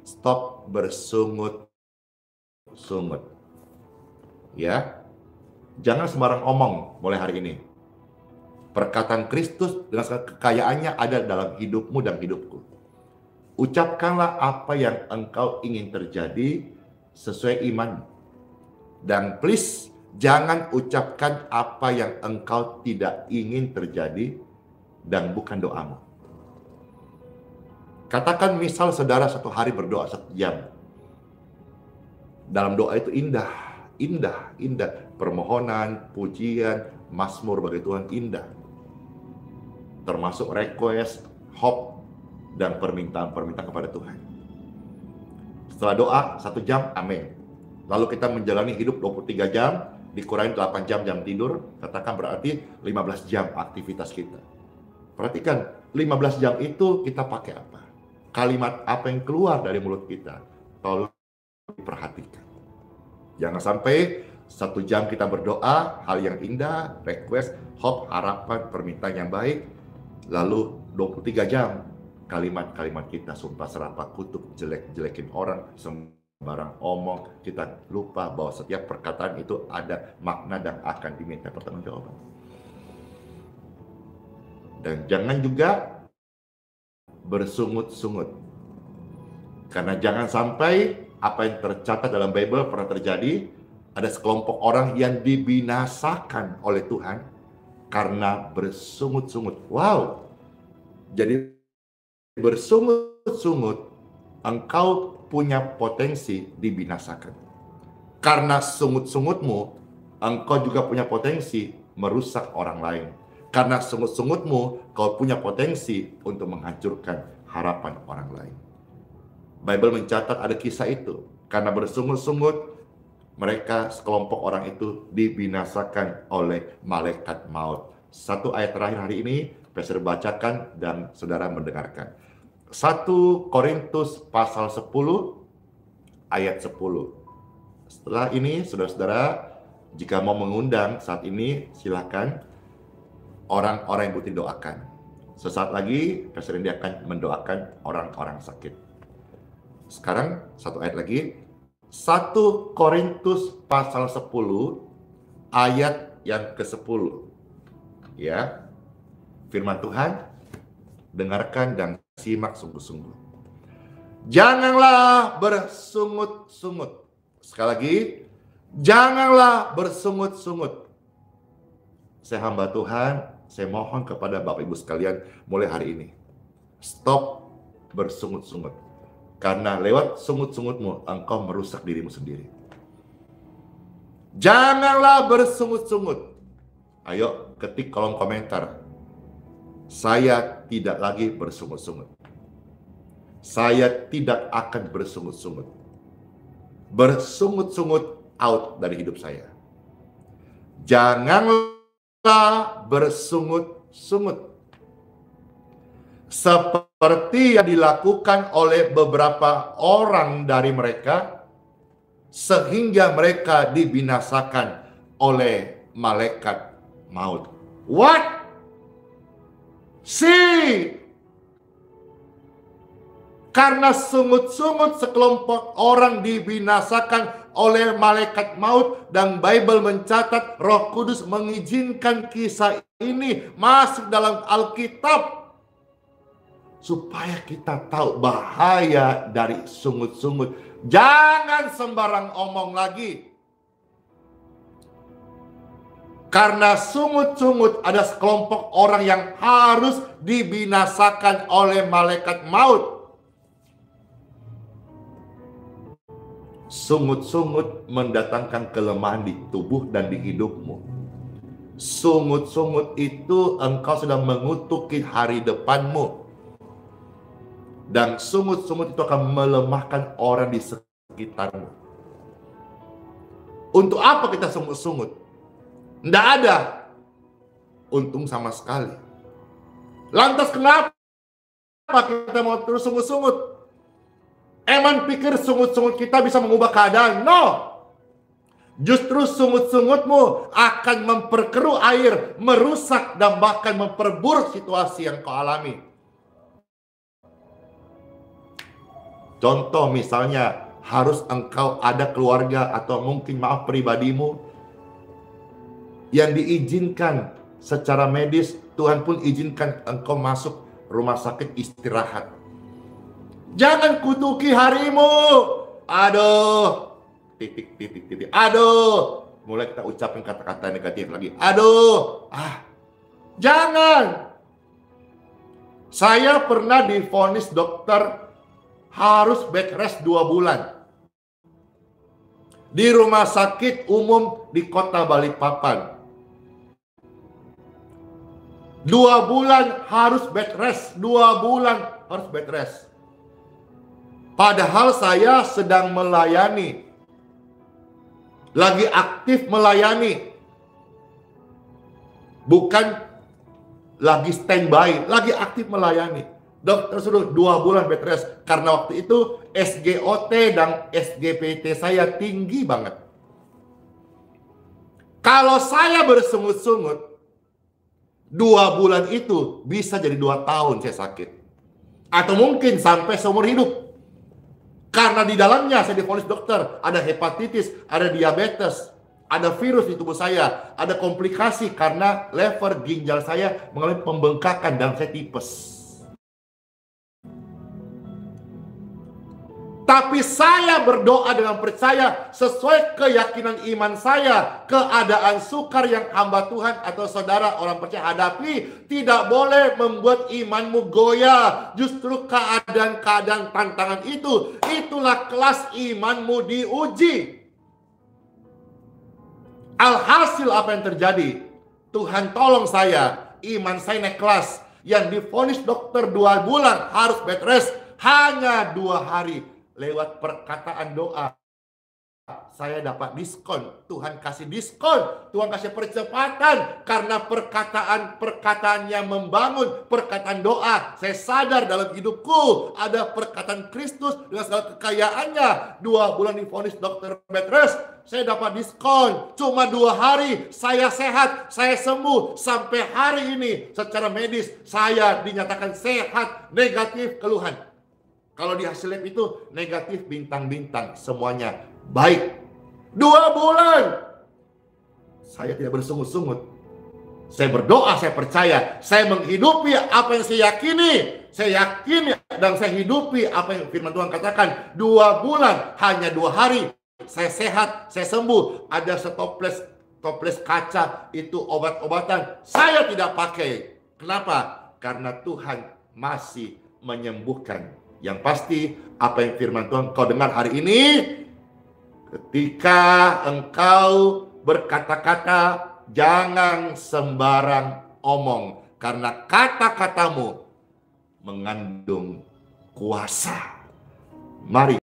Stop bersungut-sungut. Ya. Jangan sembarang omong mulai hari ini. Perkataan Kristus dengan segala kekayaannya ada dalam hidupmu dan hidupku. Ucapkanlah apa yang engkau ingin terjadi sesuai iman. Dan please, jangan ucapkan apa yang engkau tidak ingin terjadi dan bukan doamu. Katakan misal saudara satu hari berdoa 1 jam. Dalam doa itu indah. Permohonan, pujian, mazmur bagi Tuhan indah. Termasuk request, hope, dan permintaan-permintaan kepada Tuhan. Setelah doa 1 jam, amin. Lalu kita menjalani hidup 23 jam, dikurangi 8 jam tidur, katakan berarti 15 jam aktivitas kita. Perhatikan, 15 jam itu kita pakai apa? Kalimat apa yang keluar dari mulut kita? Tolong diperhatikan. Jangan sampai 1 jam kita berdoa, hal yang indah, request, hope, harapan, permintaan yang baik, lalu 23 jam kalimat-kalimat kita sumpah serapah, kutuk, jelek-jelekin orang, sembarang omong, kita lupa bahwa setiap perkataan itu ada makna dan akan diminta pertanggungjawaban. Dan jangan juga bersungut-sungut. Karena jangan sampai apa yang tercatat dalam Bible pernah terjadi, ada sekelompok orang yang dibinasakan oleh Tuhan karena bersungut-sungut. Wow. Jadi bersungut-sungut, engkau punya potensi dibinasakan. Karena sungut-sungutmu, engkau juga punya potensi merusak orang lain. Karena sungut-sungutmu, kau punya potensi untuk menghancurkan harapan orang lain. Bible mencatat ada kisah itu. Karena bersungut-sungut, mereka sekelompok orang itu dibinasakan oleh malaikat maut. 1 ayat terakhir hari ini, Pastor bacakan dan saudara mendengarkan. 1 Korintus pasal 10 ayat 10. Setelah ini, saudara-saudara, jika mau mengundang saat ini, silakan orang-orang yang butuh doakan. Sesaat lagi, Pastor Randy akan mendoakan orang-orang sakit. Sekarang, 1 ayat lagi. 1 Korintus pasal 10 ayat yang ke-10. Ya. Firman Tuhan, dengarkan dan simak sungguh-sungguh. Janganlah bersungut-sungut. Sekali lagi, janganlah bersungut-sungut. Saya hamba Tuhan, saya mohon kepada Bapak Ibu sekalian mulai hari ini. Stop bersungut-sungut. Karena lewat sungut-sungutmu, engkau merusak dirimu sendiri. Janganlah bersungut-sungut. Ayo ketik kolom komentar. Saya tidak lagi bersungut-sungut. Saya tidak akan bersungut-sungut. Bersungut-sungut out dari hidup saya. Janganlah bersungut-sungut. Seperti yang dilakukan oleh beberapa orang dari mereka, sehingga mereka dibinasakan oleh malaikat maut. What? See? Karena sungut-sungut sekelompok orang dibinasakan oleh malaikat maut, dan Bible mencatat Roh Kudus mengizinkan kisah ini masuk dalam Alkitab supaya kita tahu bahaya dari sungut-sungut. Jangan sembarang omong lagi. Karena sungut-sungut ada sekelompok orang yang harus dibinasakan oleh malaikat maut. Sungut-sungut mendatangkan kelemahan di tubuh dan di hidupmu. Sungut-sungut itu engkau sedang mengutuki hari depanmu. Dan sungut-sungut itu akan melemahkan orang di sekitarmu. Untuk apa kita sungut-sungut? Tidak ada untung sama sekali. Lantas kenapa kita mau terus sungut-sungut? Emang pikir sungut-sungut kita bisa mengubah keadaan? No. Justru sungut-sungutmu akan memperkeruh air, merusak dan bahkan memperburuk situasi yang kau alami. Contoh misalnya, harus engkau ada keluarga atau mungkin maaf pribadimu yang diizinkan secara medis, Tuhan pun izinkan engkau masuk rumah sakit istirahat. Jangan kutuki harimu. Aduh, titik. Aduh, mulai kita ucapin kata-kata negatif lagi. Aduh, jangan. Saya pernah divonis dokter harus bed rest 2 bulan. Di rumah sakit umum di kota Balikpapan. 2 bulan harus bed rest. 2 bulan harus bed rest. Padahal saya sedang melayani. Lagi aktif melayani. Bukan lagi standby, lagi aktif melayani. Dokter suruh 2 bulan bed rest. Karena waktu itu SGOT dan SGPT saya tinggi banget. Kalau saya bersungut-sungut, 2 bulan itu bisa jadi 2 tahun saya sakit. Atau mungkin sampai seumur hidup. Karena di dalamnya saya divonis dokter, ada hepatitis, ada diabetes, ada virus di tubuh saya, ada komplikasi karena lever ginjal saya mengalami pembengkakan dan saya tipes. Tapi saya berdoa dengan percaya sesuai keyakinan iman saya. Keadaan sukar yang hamba Tuhan atau saudara orang percaya hadapi tidak boleh membuat imanmu goyah. Justru keadaan-keadaan tantangan itu, itulah kelas imanmu diuji. Alhasil apa yang terjadi? Tuhan tolong saya, iman saya naik kelas. Yang divonis dokter 2 bulan harus bed rest, hanya 2 hari. Lewat perkataan doa, saya dapat diskon. Tuhan kasih diskon, Tuhan kasih percepatan. Karena perkataan yang membangun, perkataan doa. Saya sadar dalam hidupku ada perkataan Kristus dengan segala kekayaannya. 2 bulan divonis dokter bed rest, saya dapat diskon. Cuma 2 hari saya sehat, saya sembuh. Sampai hari ini secara medis saya dinyatakan sehat, negatif keluhan. Kalau di hasil lab itu negatif bintang-bintang, semuanya baik. 2 bulan. Saya tidak bersungut-sungut. Saya berdoa, saya percaya. Saya menghidupi apa yang saya yakini. Saya yakini dan saya hidupi apa yang firman Tuhan katakan. 2 bulan, hanya 2 hari. Saya sehat, saya sembuh. Ada toples kaca, itu obat-obatan. Saya tidak pakai. Kenapa? Karena Tuhan masih menyembuhkan. Yang pasti, apa yang firman Tuhan kau dengar hari ini, ketika engkau berkata-kata, jangan sembarang omong. Karena kata-katamu mengandung kuasa. Mari